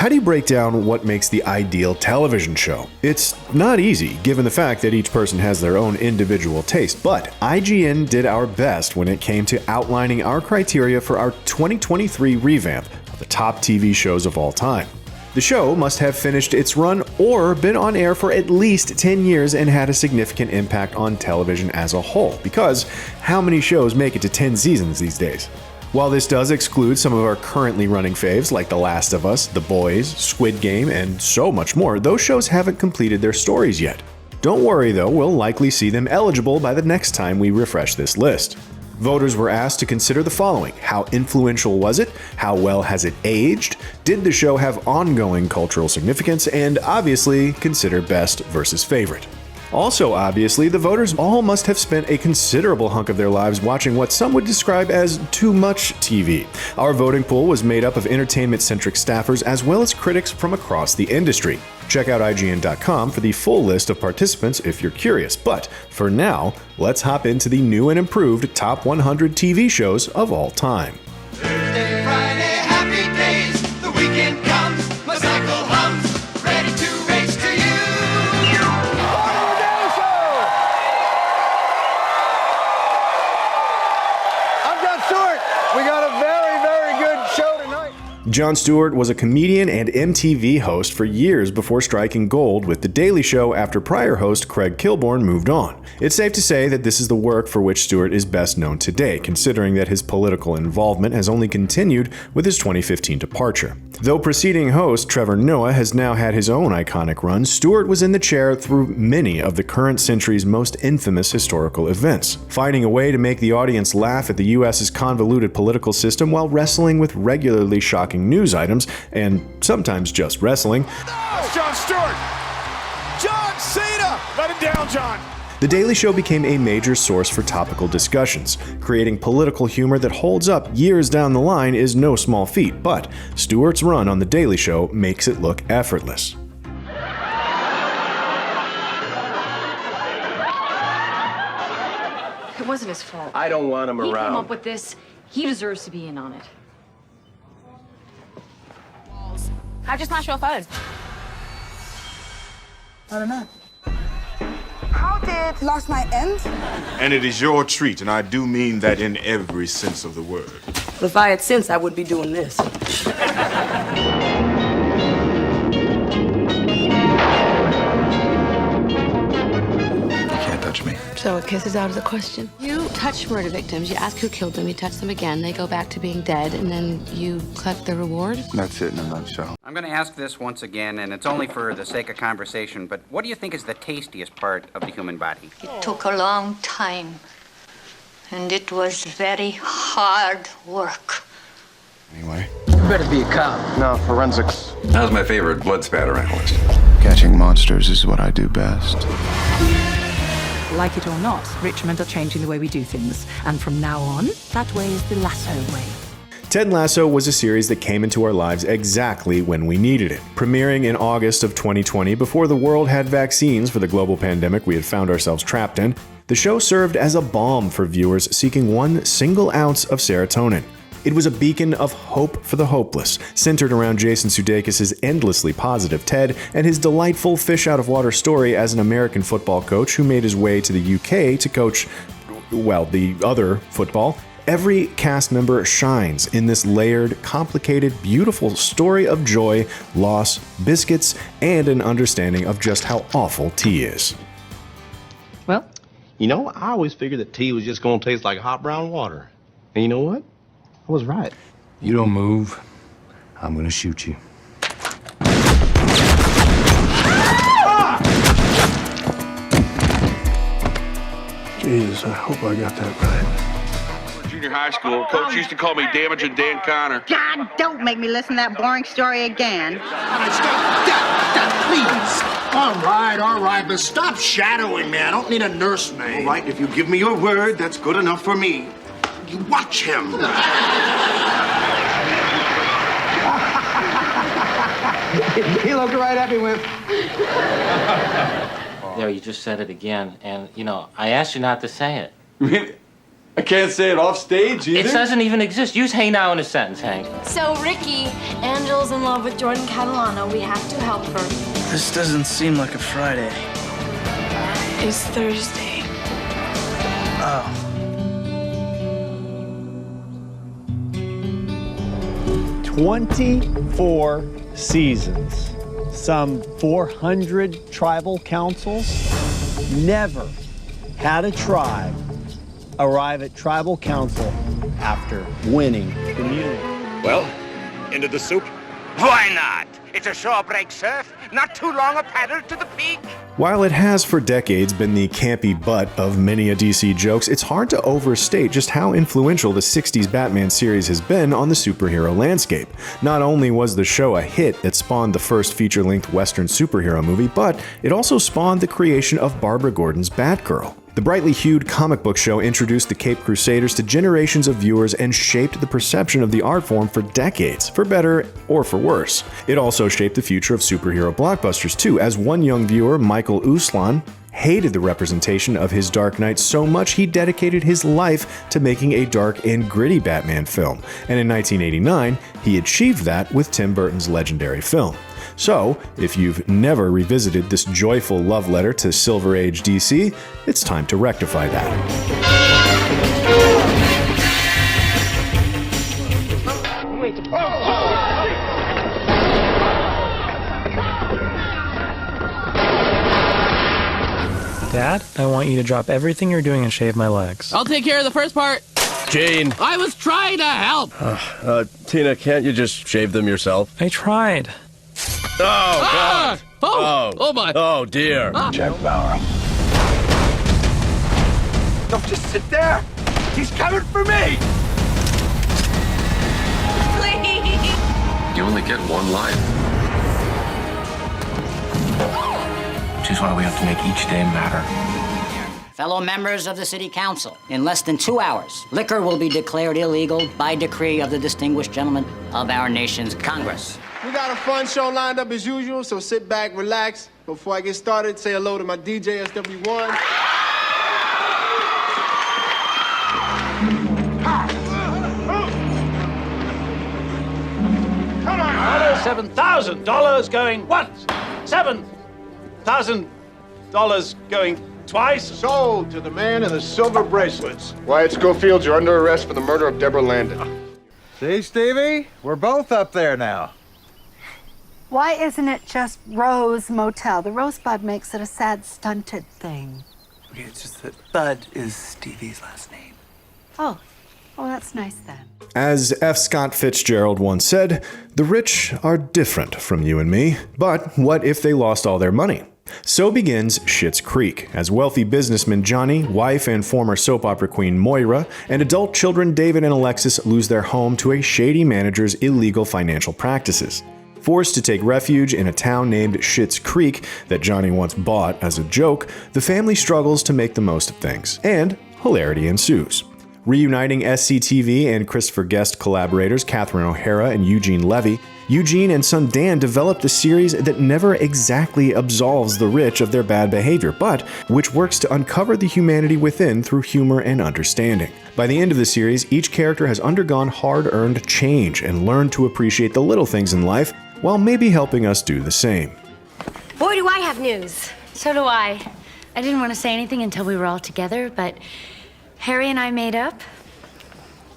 How do you break down what makes the ideal television show? It's not easy, given the fact that each person has their own individual taste, but IGN did our best when it came to outlining our criteria for our 2023 revamp of the top TV shows of all time. The show must have finished its run or been on air for at least 10 years and had a significant impact on television as a whole, because how many shows make it to 10 seasons these days? While this does exclude some of our currently running faves like The Last of Us, The Boys, Squid Game, and so much more, those shows haven't completed their stories yet. Don't worry though, we'll likely see them eligible by the next time we refresh this list. Voters were asked to consider the following: how influential was it? How well has it aged? Did the show have ongoing cultural significance? And obviously, consider best versus favorite. Also, obviously, the voters all must have spent a considerable hunk of their lives watching what some would describe as too much TV. Our voting pool was made up of entertainment-centric staffers as well as critics from across the industry. Check out IGN.com for the full list of participants if you're curious, but for now, let's hop into the new and improved top 100 TV shows of all time. Thursday, Friday, happy days, the weekend comes, my cycle hums, ready to race to you. I'm Jon Stewart. We got a very, very good show tonight. Jon Stewart was a comedian and MTV host for years before striking gold with The Daily Show after prior host Craig Kilborn moved on. It's safe to say that this is the work for which Stewart is best known today, considering that his political involvement has only continued with his 2015 departure. Though preceding host Trevor Noah has now had his own iconic run, Stewart was in the chair through many of the current century's most infamous historical events, finding a way to make the audience laugh at the US's convoluted political system while wrestling with regularly shocking news items, and sometimes just wrestling. It's Jon Stewart. John Cena. Let him down, John. The Daily Show became a major source for topical discussions. Creating political humor that holds up years down the line is no small feat, but Stewart's run on The Daily Show makes it look effortless. It wasn't his fault. I don't want him He around. came up with this. He deserves to be in on it. How'd you smash your phone? I don't know. How did last night end? And it is your treat, and I do mean that in every sense of the word. If I had sense, I would be doing this. Can't touch me. So a kiss is out of the question. You touch murder victims, you ask who killed them, you touch them again, they go back to being dead, and then you collect the reward? That's it in a nutshell. I'm going to ask this once again, and it's only for the sake of conversation, but what do you think is the tastiest part of the human body? It took a long time, and it was very hard work. Anyway. You better be a cop. No, forensics. That was my favorite blood spatter analyst. Catching monsters is what I do best. Like it or not, Richmond are changing the way we do things. And from now on, that way is the Lasso way. Ted Lasso was a series that came into our lives exactly when we needed it. Premiering in August of 2020, before the world had vaccines for the global pandemic we had found ourselves trapped in, the show served as a balm for viewers seeking one single ounce of serotonin. It was a beacon of hope for the hopeless, centered around Jason Sudeikis' endlessly positive Ted and his delightful fish-out-of-water story as an American football coach who made his way to the UK to coach, well, the other football. Every cast member shines in this layered, complicated, beautiful story of joy, loss, biscuits, and an understanding of just how awful tea is. Well, you know, I always figured that tea was just going to taste like hot brown water. And you know what? I was right. You don't move, I'm gonna shoot you. Jesus, I hope I got that right. Junior high school, coach used to call me Damaging Dan Connor. God, don't make me listen to that boring story again. Stop, please. All right, but stop shadowing me. I don't need a nursemaid. All right, if you give me your word, that's good enough for me. You watch him. He looked right at me with. There, you just said it again, and, you know, I asked you not to say it. I can't say it off stage either. It doesn't even exist. Use hey now in a sentence, Hank. So, Ricky, Angel's in love with Jordan Catalano. We have to help her. This doesn't seem like a Friday. It's Thursday. Oh. "24 seasons, some 400 tribal councils. Never had a tribe arrive at tribal council after winning community." Well, into the soup? Why not? It's a shore break surf, not too long a paddle to the peak. While it has for decades been the campy butt of many a DC jokes, it's hard to overstate just how influential the 60s Batman series has been on the superhero landscape. Not only was the show a hit that spawned the first feature-length Western superhero movie, but it also spawned the creation of Barbara Gordon's Batgirl. The brightly hued comic book show introduced the Caped Crusaders to generations of viewers and shaped the perception of the art form for decades, for better or for worse. It also shaped the future of superhero blockbusters too, as one young viewer, Michael Uslan, hated the representation of his Dark Knight so much he dedicated his life to making a dark and gritty Batman film, and in 1989, he achieved that with Tim Burton's legendary film. So, if you've never revisited this joyful love letter to Silver Age DC, it's time to rectify that. Dad, I want you to drop everything you're doing and shave my legs. I'll take care of the first part. Jane. I was trying to help. Tina, can't you just shave them yourself? I tried. Oh, God. Oh, my. Oh, dear. Jack Bauer. Don't just sit there. He's coming for me. Please. You only get one life. Which is why we have to make each day matter. Fellow members of the City Council, in less than 2 hours, liquor will be declared illegal by decree of the distinguished gentlemen of our nation's Congress. We got a fun show lined up as usual, so sit back, relax. Before I get started, say hello to my DJ, SW1. $7,000 going once. $7,000 going twice. Sold to the man in the silver bracelets. Wyatt Schofield, you're under arrest for the murder of Deborah Landon. See, Stevie? We're both up there now. Why isn't it just Rose Motel? The Rosebud makes it a sad, stunted thing. Okay, it's just that Bud is Stevie's last name. Oh, that's nice then. As F. Scott Fitzgerald once said, the rich are different from you and me, but what if they lost all their money? So begins Schitt's Creek, as wealthy businessman Johnny, wife and former soap opera queen Moira, and adult children David and Alexis lose their home to a shady manager's illegal financial practices. Forced to take refuge in a town named Schitt's Creek that Johnny once bought as a joke, the family struggles to make the most of things, and hilarity ensues. Reuniting SCTV and Christopher Guest collaborators Catherine O'Hara and Eugene Levy, Eugene and son Dan developed a series that never exactly absolves the rich of their bad behavior, but which works to uncover the humanity within through humor and understanding. By the end of the series, each character has undergone hard-earned change and learned to appreciate the little things in life, while maybe helping us do the same. Boy, do I have news. So do I. I didn't want to say anything until we were all together, but Harry and I made up,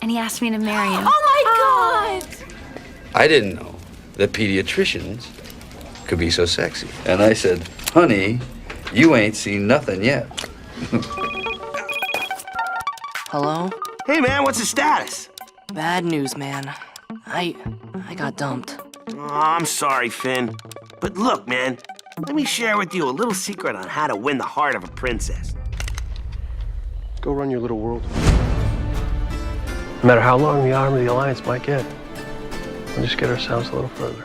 and he asked me to marry him. Oh, my God! I didn't know that pediatricians could be so sexy. And I said, honey, you ain't seen nothing yet. Hello? Hey, man, what's the status? Bad news, man. I got dumped. Oh, I'm sorry, Finn. But look, man, let me share with you a little secret on how to win the heart of a princess. Go run your little world. No matter how long the arm of the Alliance might get, we'll just get ourselves a little further.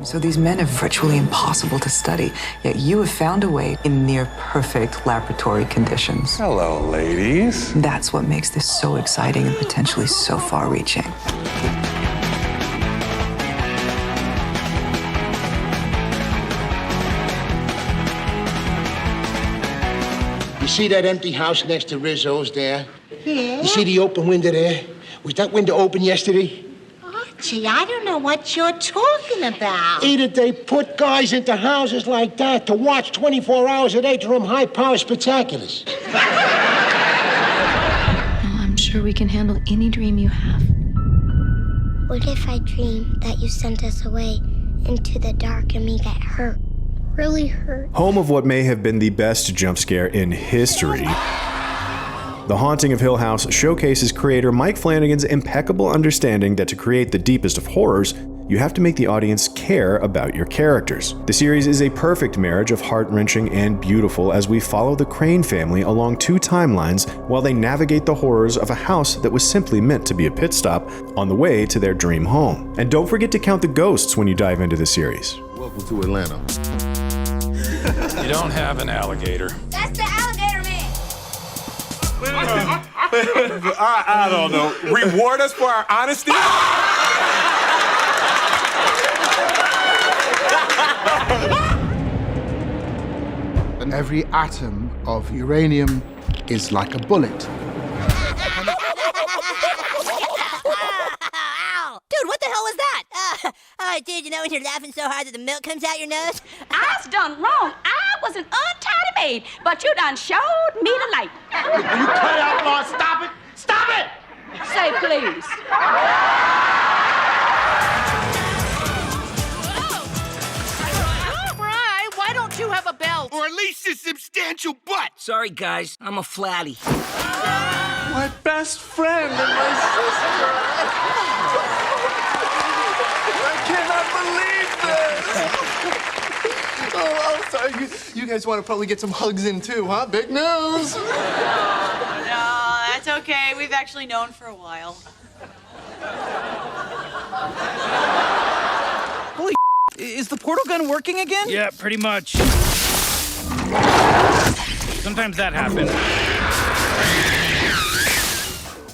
So these men are virtually impossible to study, yet you have found a way in near-perfect laboratory conditions. Hello, ladies. That's what makes this so exciting and potentially so far-reaching. You see that empty house next to Rizzo's there? Yeah? You see the open window there? Was that window open yesterday? Archie, I don't know what you're talking about. Either they put guys into houses like that to watch 24 hours a day to run high-power spectaculars. I'm sure we can handle any dream you have. What if I dream that you sent us away into the dark and we get hurt? Really hurt. Home of what may have been the best jump scare in history, The Haunting of Hill House showcases creator Mike Flanagan's impeccable understanding that to create the deepest of horrors, you have to make the audience care about your characters. The series is a perfect marriage of heart-wrenching and beautiful as we follow the Crane family along two timelines while they navigate the horrors of a house that was simply meant to be a pit stop on the way to their dream home. And don't forget to count the ghosts when you dive into the series. Welcome to Atlanta. You don't have an alligator. That's the alligator man. I don't know. Reward us for our honesty? And every atom of uranium is like a bullet. Dude, what the hell was that? Dude, you know when you're laughing so hard that the milk comes out your nose? I was done wrong. I was an untidy maid, but you done showed me the light. You cut out, Lord. Stop it! Stop it! Say please. Fry, why don't you have a belt? Or at least a substantial butt. Sorry, guys. I'm a flatty. My best friend and my sister. I cannot believe this. Oh, I'm sorry. You guys want to probably get some hugs in too, huh? Big news. No, that's okay. We've actually known for a while. Holy is the portal gun working again? Yeah, pretty much. Sometimes that happens.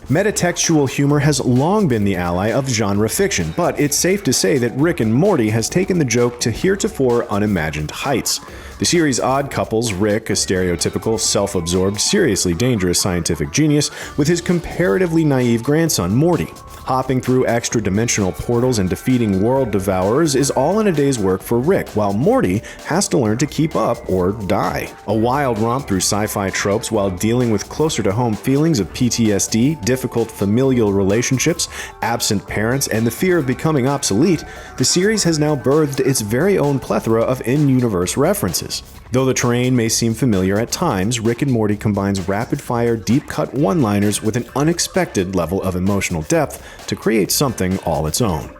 Metatextual humor has long been the ally of genre fiction, but it's safe to say that Rick and Morty has taken the joke to heretofore unimagined heights. The series' odd couples, Rick, a stereotypical, self-absorbed, seriously dangerous scientific genius, with his comparatively naive grandson, Morty. Hopping through extra-dimensional portals and defeating world devourers is all in a day's work for Rick, while Morty has to learn to keep up or die. A wild romp through sci-fi tropes while dealing with closer-to-home feelings of PTSD, difficult familial relationships, absent parents, and the fear of becoming obsolete, the series has now birthed its very own plethora of in-universe references. Though the terrain may seem familiar at times, Rick and Morty combines rapid-fire, deep-cut one-liners with an unexpected level of emotional depth to create something all its own.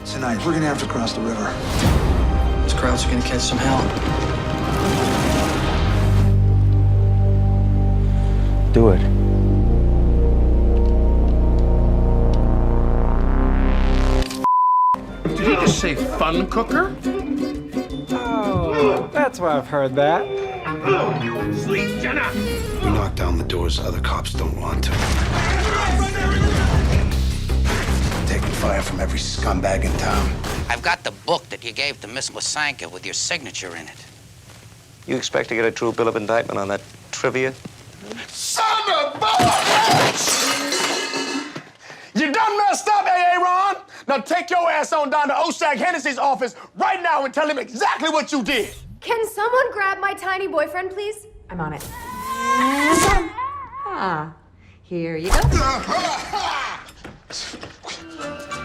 Tonight, we're gonna have to cross the river. Those crowds are gonna catch some hell. Do it. Did he just say fun cooker? Oh, that's where I've heard that. Sleep, Jenna! We knock down the doors other cops don't want to. Taking fire from every scumbag in town. I've got the book that you gave to Miss Lysanka with your signature in it. You expect to get a true bill of indictment on that trivia? Son of a bitch! You done messed up, Aaron! Now take your ass on down to Oshag Hennessy's office right now and tell him exactly what you did. Can someone grab my tiny boyfriend, please? I'm on it. Here you go.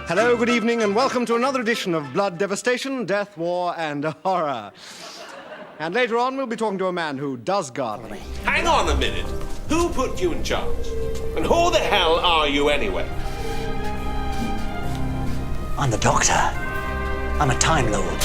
Hello, good evening, and welcome to another edition of Blood Devastation, Death, War, and Horror. And later on, we'll be talking to a man who does gardening. Hang on a minute. Who put you in charge? And who the hell are you anyway? I'm the Doctor. I'm a Time Lord.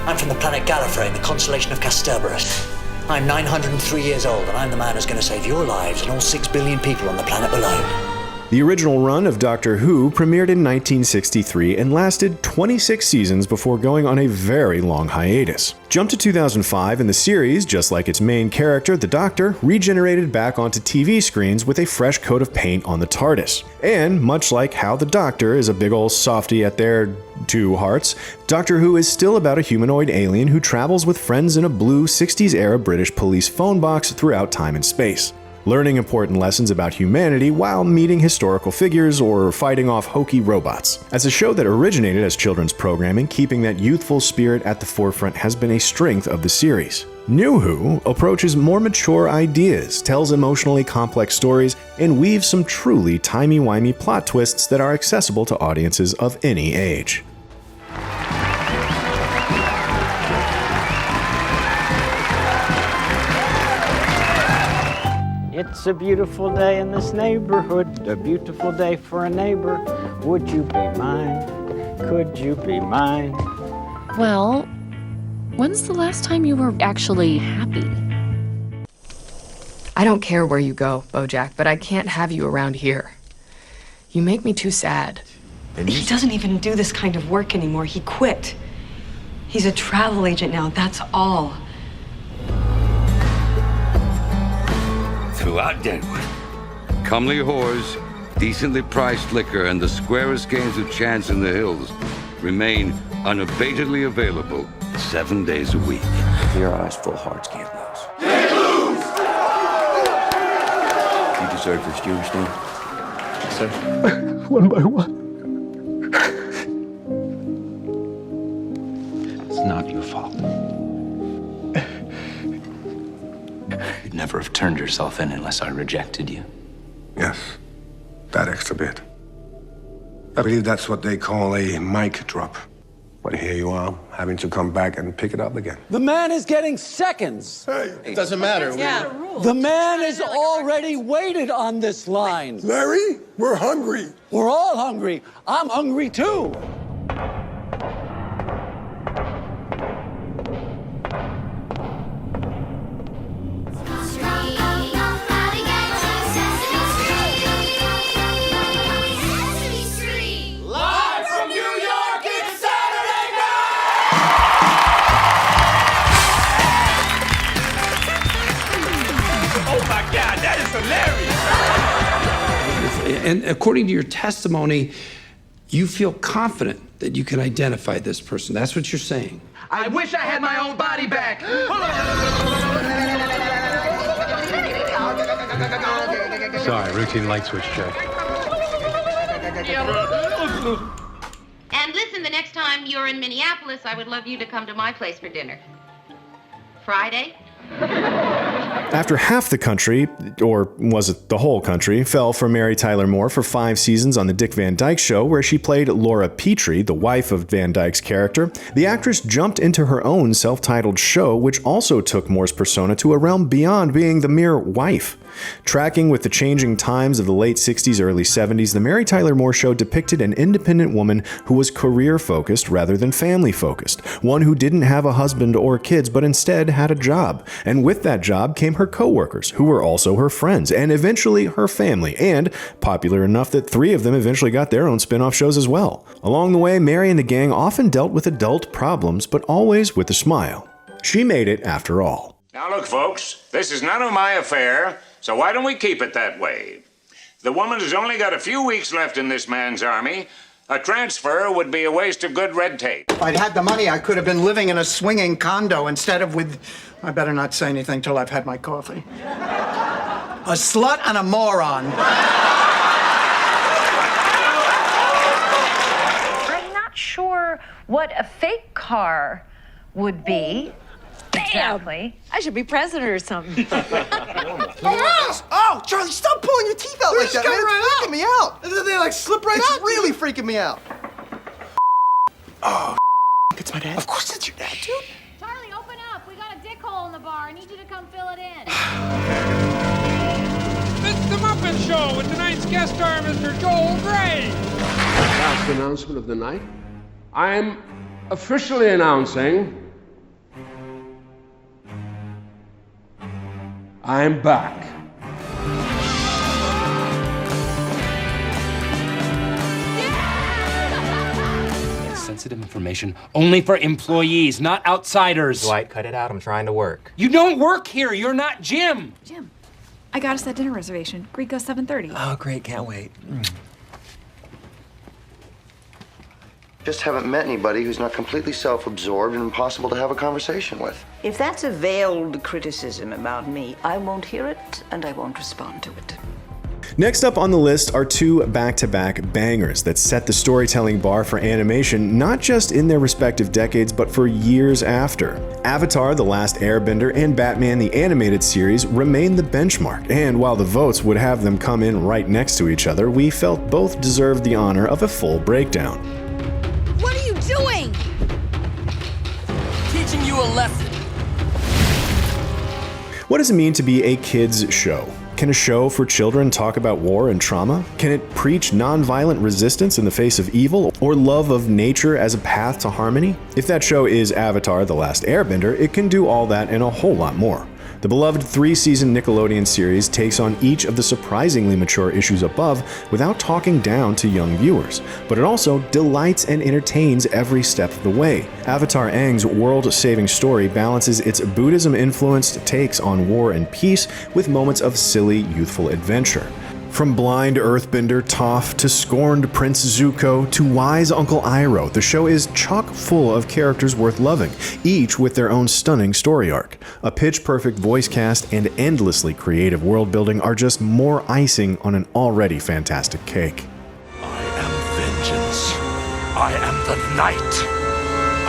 I'm from the planet Gallifrey in the constellation of Kasterborous. I'm 903 years old, and I'm the man who's going to save your lives and all 6 billion people on the planet below. The original run of Doctor Who premiered in 1963 and lasted 26 seasons before going on a very long hiatus. Jump to 2005 and the series, just like its main character, the Doctor, regenerated back onto TV screens with a fresh coat of paint on the TARDIS. And much like how the Doctor is a big ol' softy at their two hearts, Doctor Who is still about a humanoid alien who travels with friends in a blue 60s-era British police phone box throughout time and space. learning important lessons about humanity while meeting historical figures or fighting off hokey robots. As a show that originated as children's programming, keeping that youthful spirit at the forefront has been a strength of the series. New Who approaches more mature ideas, tells emotionally complex stories, and weaves some truly timey-wimey plot twists that are accessible to audiences of any age. It's a beautiful day in this neighborhood, a beautiful day for a neighbor. Would you be mine? Could you be mine? Well, when's the last time you were actually happy? I don't care where you go, Bojack, but I can't have you around here. You make me too sad. He doesn't even do this kind of work anymore. He quit. He's a travel agent now, that's all. Throughout Deadwood, comely whores, decently priced liquor, and the squarest games of chance in the hills remain unabatedly available 7 days a week. Your eyes, full hearts can't lose. You deserve this, do you understand? Sir. One by one. It's not your fault. You'd never have turned yourself in unless I rejected you. Yes, that extra bit. I believe that's what they call a mic drop. But here you are, having to come back and pick it up again. The man is getting seconds. Hey, it doesn't matter. Yeah. The man has already waited on this line. Larry, we're hungry. We're all hungry. I'm hungry too. And according to your testimony, you feel confident that you can identify this person. That's what you're saying. I wish I had my own body back. Sorry, routine light switch check. And listen, the next time you're in Minneapolis, I would love you to come to my place for dinner. Friday? After half the country, or was it the whole country, fell for Mary Tyler Moore for 5 seasons on The Dick Van Dyke Show, where she played Laura Petrie, the wife of Van Dyke's character, the actress jumped into her own self-titled show, which also took Moore's persona to a realm beyond being the mere wife. Tracking with the changing times of the late 60s, early 70s, The Mary Tyler Moore Show depicted an independent woman who was career-focused rather than family-focused, one who didn't have a husband or kids, but instead had a job. And with that job came her co-workers, who were also her friends, and eventually her family, and popular enough that 3 of them eventually got their own spin-off shows as well. Along the way, Mary and the gang often dealt with adult problems, but always with a smile. She made it after all. Now look, folks, this is none of my affair, so why don't we keep it that way? The woman has only got a few weeks left in this man's army. A transfer would be a waste of good red tape. If I'd had the money, I could have been living in a swinging condo instead of with... I better not say anything till I've had my coffee. A slut and a moron. I'm not sure what a fake car would be. Exactly. I should be president or something. Oh, Charlie, stop pulling your teeth out like that, man. It's freaking me out. They like slip right out. It's really freaking me out. Oh, it's my dad. Of course it's your dad, dude. Charlie, open up. We got a dick hole in the bar. I need you to come fill it in. It's the Muppet Show with tonight's guest star, Mr. Joel Gray. Last announcement of the night. I'm officially announcing I'm back. Sensitive information only for employees, not outsiders. Dwight, cut it out. I'm trying to work. You don't work here. You're not Jim. Jim, I got us that dinner reservation. Greek goes 7:30. Oh, great. Can't wait. Just haven't met anybody who's not completely self-absorbed and impossible to have a conversation with. If that's a veiled criticism about me, I won't hear it and I won't respond to it. Next up on the list are two back-to-back bangers that set the storytelling bar for animation not just in their respective decades but for years after. Avatar: The Last Airbender and Batman the Animated Series remain the benchmark, and while the votes would have them come in right next to each other, we felt both deserved the honor of a full breakdown. What are you doing? Teaching you a lesson. What does it mean to be a kids' show? Can a show for children talk about war and trauma? Can it preach nonviolent resistance in the face of evil, or love of nature as a path to harmony? If that show is Avatar: The Last Airbender, it can do all that and a whole lot more. The beloved 3-season Nickelodeon series takes on each of the surprisingly mature issues above without talking down to young viewers, but it also delights and entertains every step of the way. Avatar Aang's world-saving story balances its Buddhism-influenced takes on war and peace with moments of silly, youthful adventure. From blind earthbender Toph to scorned Prince Zuko to wise Uncle Iroh, the show is chock full of characters worth loving, each with their own stunning story arc. A pitch-perfect voice cast and endlessly creative world building are just more icing on an already fantastic cake. I am vengeance. I am the knight.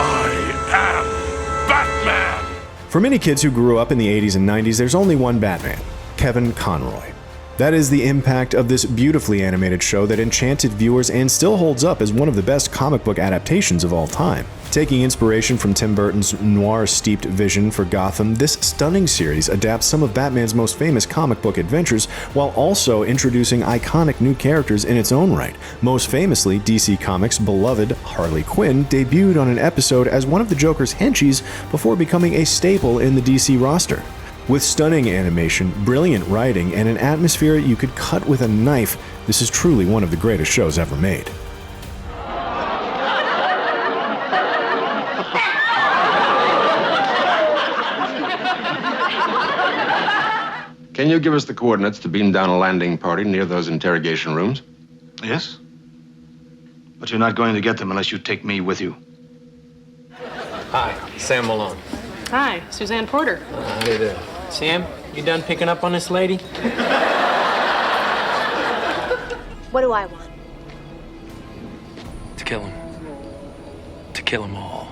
I am Batman. For many kids who grew up in the 80s and 90s, there's only one Batman: Kevin Conroy. That is the impact of this beautifully animated show that enchanted viewers and still holds up as one of the best comic book adaptations of all time. Taking inspiration from Tim Burton's noir-steeped vision for Gotham, this stunning series adapts some of Batman's most famous comic book adventures while also introducing iconic new characters in its own right. Most famously, DC Comics' beloved Harley Quinn debuted on an episode as one of the Joker's henchies before becoming a staple in the DC roster. With stunning animation, brilliant writing, and an atmosphere you could cut with a knife, this is truly one of the greatest shows ever made. Can you give us the coordinates to beam down a landing party near those interrogation rooms? Yes. But you're not going to get them unless you take me with you. Hi, Sam Malone. Hi, Suzanne Porter. How do you do? Sam, you done picking up on this lady? What do I want? To kill him. To kill them all.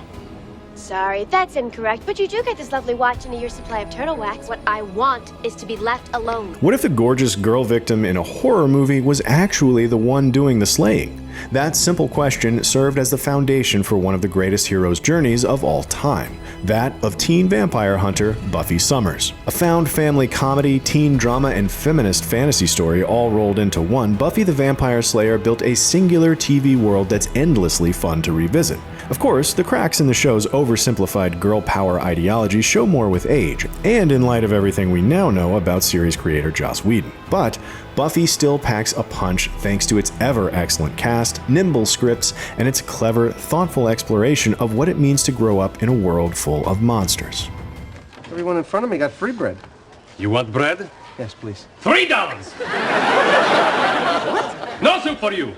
Sorry, that's incorrect, but you do get this lovely watch and a year's supply of turtle wax. What I want is to be left alone. What if the gorgeous girl victim in a horror movie was actually the one doing the slaying? That simple question served as the foundation for one of the greatest heroes' journeys of all time, that of teen vampire hunter Buffy Summers. A found family comedy, teen drama, and feminist fantasy story all rolled into one, Buffy the Vampire Slayer built a singular TV world that's endlessly fun to revisit. Of course, the cracks in the show's oversimplified girl power ideology show more with age, and in light of everything we now know about series creator Joss Whedon. But Buffy still packs a punch thanks to its ever-excellent cast, nimble scripts, and its clever, thoughtful exploration of what it means to grow up in a world full of monsters. Everyone in front of me got free bread. You want bread? Yes, please. $3! What? No soup for you.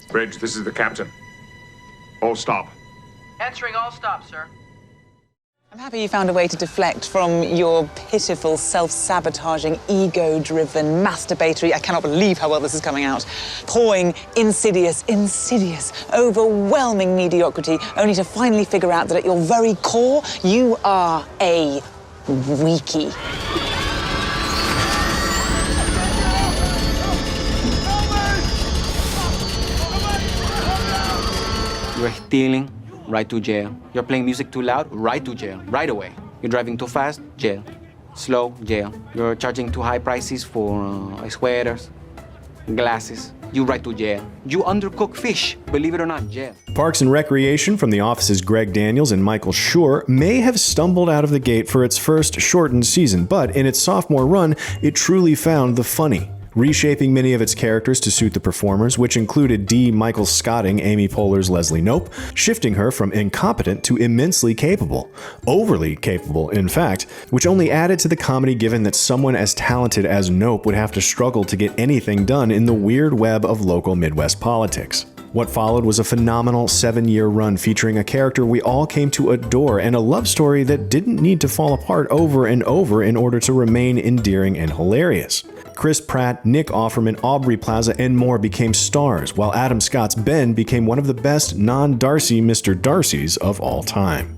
Bridge, this is the captain. All stop. Answering all stops, sir. I'm happy you found a way to deflect from your pitiful, self-sabotaging, ego-driven, masturbatory, I cannot believe how well this is coming out, pawing, insidious, overwhelming mediocrity, only to finally figure out that at your very core, you are a weakie. You're stealing, right to jail. You're playing music too loud, right to jail, right away. You're driving too fast, jail. Slow, jail. You're charging too high prices for sweaters, glasses. You right to jail. You undercook fish, believe it or not, jail. Parks and Recreation from The Office's Greg Daniels and Michael Schur may have stumbled out of the gate for its first shortened season, but in its sophomore run, it truly found the funny. reshaping many of its characters to suit the performers, which included D. Michael Scotting Amy Poehler's Leslie Knope, shifting her from incompetent to immensely capable. Overly capable, in fact, which only added to the comedy given that someone as talented as Knope would have to struggle to get anything done in the weird web of local Midwest politics. What followed was a phenomenal 7-year run featuring a character we all came to adore and a love story that didn't need to fall apart over and over in order to remain endearing and hilarious. Chris Pratt, Nick Offerman, Aubrey Plaza, and more became stars, while Adam Scott's Ben became one of the best non-Darcy Mr. Darcys of all time.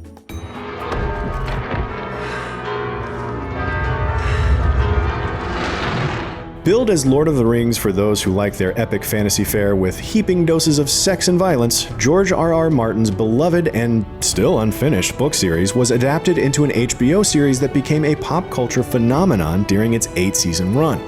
Billed as Lord of the Rings for those who like their epic fantasy fare with heaping doses of sex and violence, George R.R. Martin's beloved and still unfinished book series was adapted into an HBO series that became a pop culture phenomenon during its 8-season run.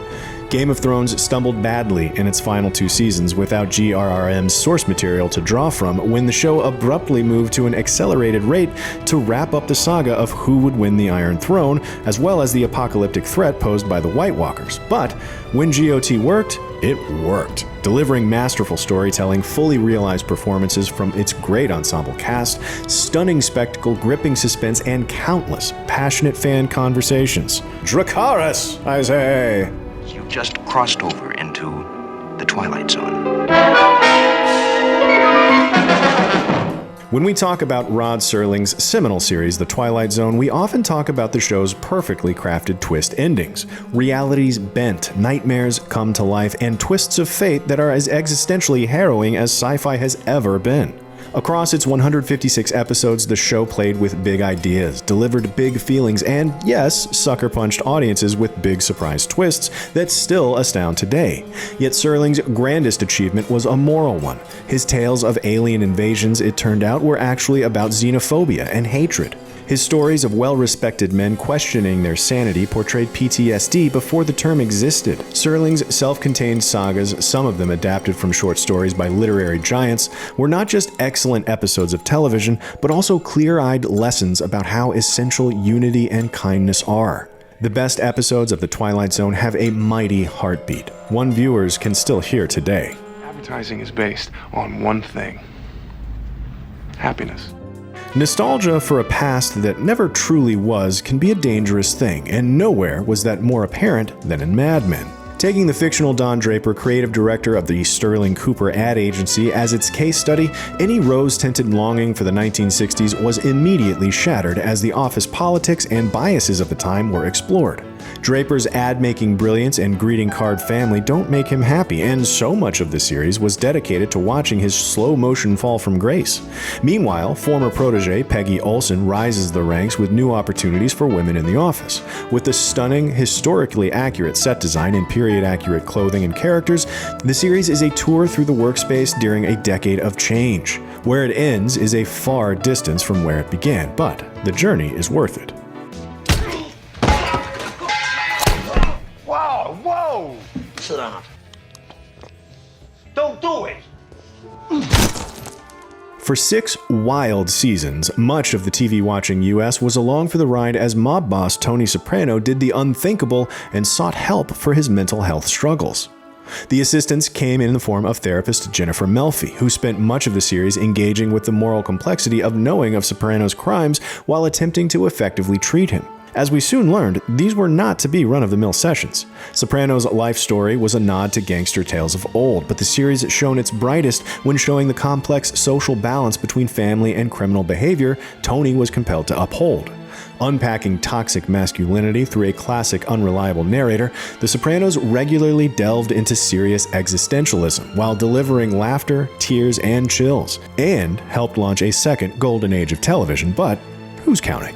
Game of Thrones stumbled badly in its final 2 seasons without GRRM's source material to draw from when the show abruptly moved to an accelerated rate to wrap up the saga of who would win the Iron Throne, as well as the apocalyptic threat posed by the White Walkers. But when GOT worked, it worked, delivering masterful storytelling, fully realized performances from its great ensemble cast, stunning spectacle, gripping suspense, and countless passionate fan conversations. Dracarys, I say! You just crossed over into the Twilight Zone. When we talk about Rod Serling's seminal series, The Twilight Zone, we often talk about the show's perfectly crafted twist endings, realities bent, nightmares come to life, and twists of fate that are as existentially harrowing as sci-fi has ever been. Across its 156 episodes, the show played with big ideas, delivered big feelings, and yes, sucker-punched audiences with big surprise twists that still astound today. Yet Serling's grandest achievement was a moral one. His tales of alien invasions, it turned out, were actually about xenophobia and hatred. His stories of well-respected men questioning their sanity portrayed PTSD before the term existed. Serling's self-contained sagas, some of them adapted from short stories by literary giants, were not just excellent episodes of television, but also clear-eyed lessons about how essential unity and kindness are. The best episodes of The Twilight Zone have a mighty heartbeat, one viewers can still hear today. Advertising is based on one thing: happiness. Nostalgia for a past that never truly was can be a dangerous thing, and nowhere was that more apparent than in Mad Men. Taking the fictional Don Draper, creative director of the Sterling Cooper ad agency, as its case study, any rose-tinted longing for the 1960s was immediately shattered as the office politics and biases of the time were explored. Draper's ad-making brilliance and greeting card family don't make him happy, and so much of the series was dedicated to watching his slow-motion fall from grace. Meanwhile, former protege Peggy Olson rises the ranks with new opportunities for women in the office. With the stunning, historically accurate set design and period-accurate clothing and characters, the series is a tour through the workspace during a decade of change. Where it ends is a far distance from where it began, but the journey is worth it. Whoa! Sit down. Don't do it! For 6 wild seasons, much of the TV-watching US was along for the ride as mob boss Tony Soprano did the unthinkable and sought help for his mental health struggles. The assistance came in the form of therapist Jennifer Melfi, who spent much of the series engaging with the moral complexity of knowing of Soprano's crimes while attempting to effectively treat him. As we soon learned, these were not to be run-of-the-mill sessions. Soprano's life story was a nod to gangster tales of old, but the series shone its brightest when showing the complex social balance between family and criminal behavior Tony was compelled to uphold. Unpacking toxic masculinity through a classic unreliable narrator, The Sopranos regularly delved into serious existentialism while delivering laughter, tears, and chills, and helped launch a second golden age of television, but who's counting?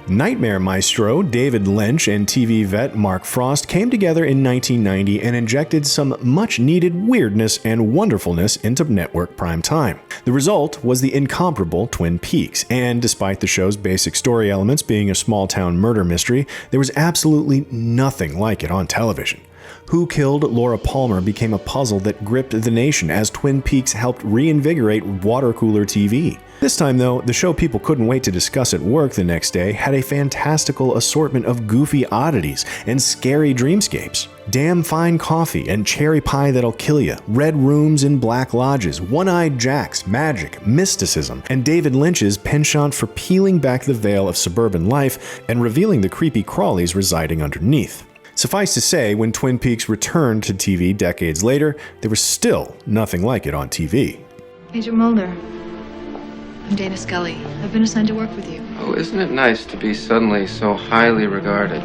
Nightmare maestro David Lynch and TV vet Mark Frost came together in 1990 and injected some much-needed weirdness and wonderfulness into network prime time. The result was the incomparable Twin Peaks, and despite the show's basic story elements being a small-town murder mystery, there was absolutely nothing like it on television. Who Killed Laura Palmer became a puzzle that gripped the nation as Twin Peaks helped reinvigorate water cooler TV. This time, though, the show people couldn't wait to discuss at work the next day had a fantastical assortment of goofy oddities and scary dreamscapes. Damn Fine Coffee and Cherry Pie That'll Kill Ya, Red Rooms and Black Lodges, One-Eyed Jacks, magic, mysticism, and David Lynch's penchant for peeling back the veil of suburban life and revealing the creepy crawlies residing underneath. Suffice to say, when Twin Peaks returned to TV decades later, there was still nothing like it on TV. Agent Mulder, I'm Dana Scully. I've been assigned to work with you. Oh, isn't it nice to be suddenly so highly regarded?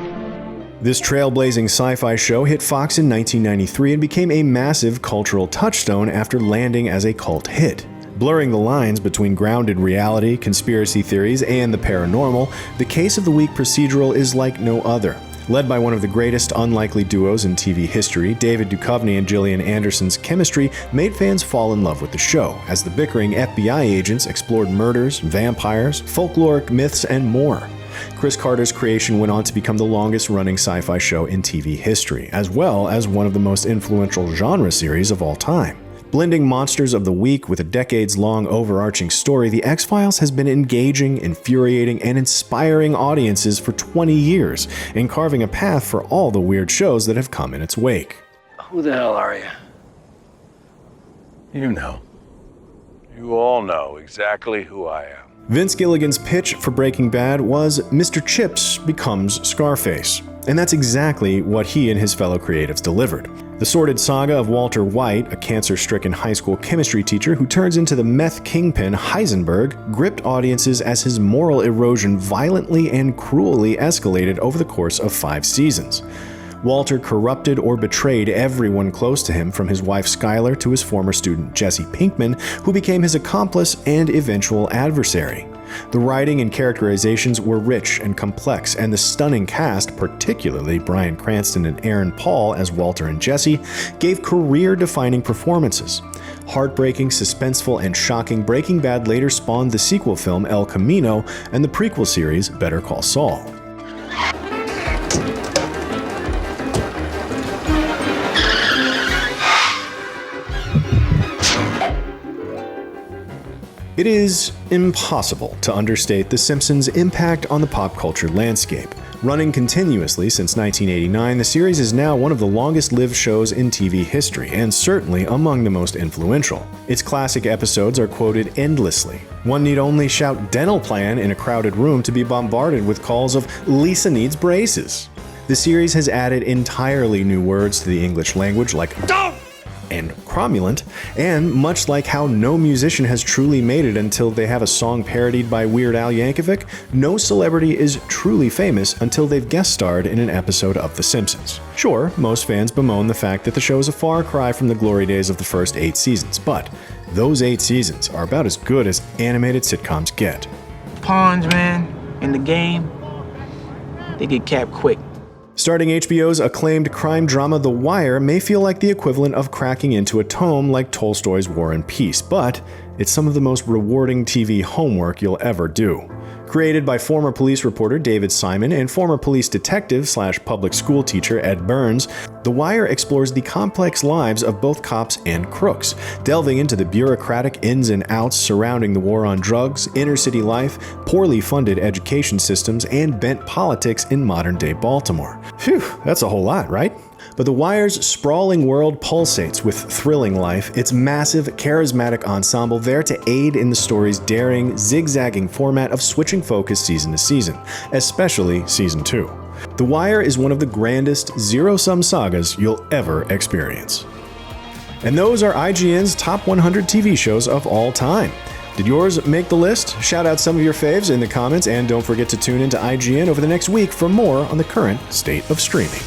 This trailblazing sci-fi show hit Fox in 1993 and became a massive cultural touchstone after landing as a cult hit. Blurring the lines between grounded reality, conspiracy theories, and the paranormal, the Case of the Week procedural is like no other. Led by one of the greatest unlikely duos in TV history, David Duchovny and Gillian Anderson's chemistry made fans fall in love with the show, as the bickering FBI agents explored murders, vampires, folkloric myths, and more. Chris Carter's creation went on to become the longest-running sci-fi show in TV history, as well as one of the most influential genre series of all time. Blending monsters of the week with a decades-long overarching story, The X-Files has been engaging, infuriating, and inspiring audiences for 20 years, and carving a path for all the weird shows that have come in its wake. Who the hell are you? You know. You all know exactly who I am. Vince Gilligan's pitch for Breaking Bad was Mr. Chips becomes Scarface, and that's exactly what he and his fellow creatives delivered. The sordid saga of Walter White, a cancer-stricken high school chemistry teacher who turns into the meth kingpin Heisenberg, gripped audiences as his moral erosion violently and cruelly escalated over the course of 5 seasons. Walter corrupted or betrayed everyone close to him, from his wife Skylar to his former student Jesse Pinkman, who became his accomplice and eventual adversary. The writing and characterizations were rich and complex, and the stunning cast, particularly Bryan Cranston and Aaron Paul as Walter and Jesse, gave career-defining performances. Heartbreaking, suspenseful, and shocking, Breaking Bad later spawned the sequel film El Camino and the prequel series Better Call Saul. It is impossible to understate The Simpsons' impact on the pop culture landscape. Running continuously since 1989, the series is now one of the longest-lived shows in TV history, and certainly among the most influential. Its classic episodes are quoted endlessly. One need only shout "dental plan" in a crowded room to be bombarded with calls of "Lisa needs braces." The series has added entirely new words to the English language, like "don't" and cromulent, and much like how no musician has truly made it until they have a song parodied by Weird Al Yankovic, no celebrity is truly famous until they've guest starred in an episode of The Simpsons. Sure, most fans bemoan the fact that the show is a far cry from the glory days of the first 8 seasons, but those 8 seasons are about as good as animated sitcoms get. Pawns, man, in the game, they get capped quick. Starting HBO's acclaimed crime drama The Wire may feel like the equivalent of cracking into a tome like Tolstoy's War and Peace, but it's some of the most rewarding TV homework you'll ever do. Created by former police reporter David Simon and former police detective/public school teacher Ed Burns, The Wire explores the complex lives of both cops and crooks, delving into the bureaucratic ins and outs surrounding the war on drugs, inner-city life, poorly funded education systems, and bent politics in modern-day Baltimore. Phew, that's a whole lot, right? But The Wire's sprawling world pulsates with thrilling life, its massive, charismatic ensemble there to aid in the story's daring, zigzagging format of switching focus season to season, especially Season 2. The Wire is one of the grandest zero-sum sagas you'll ever experience. And those are IGN's top 100 TV shows of all time. Did yours make the list? Shout out some of your faves in the comments, and don't forget to tune into IGN over the next week for more on the current state of streaming.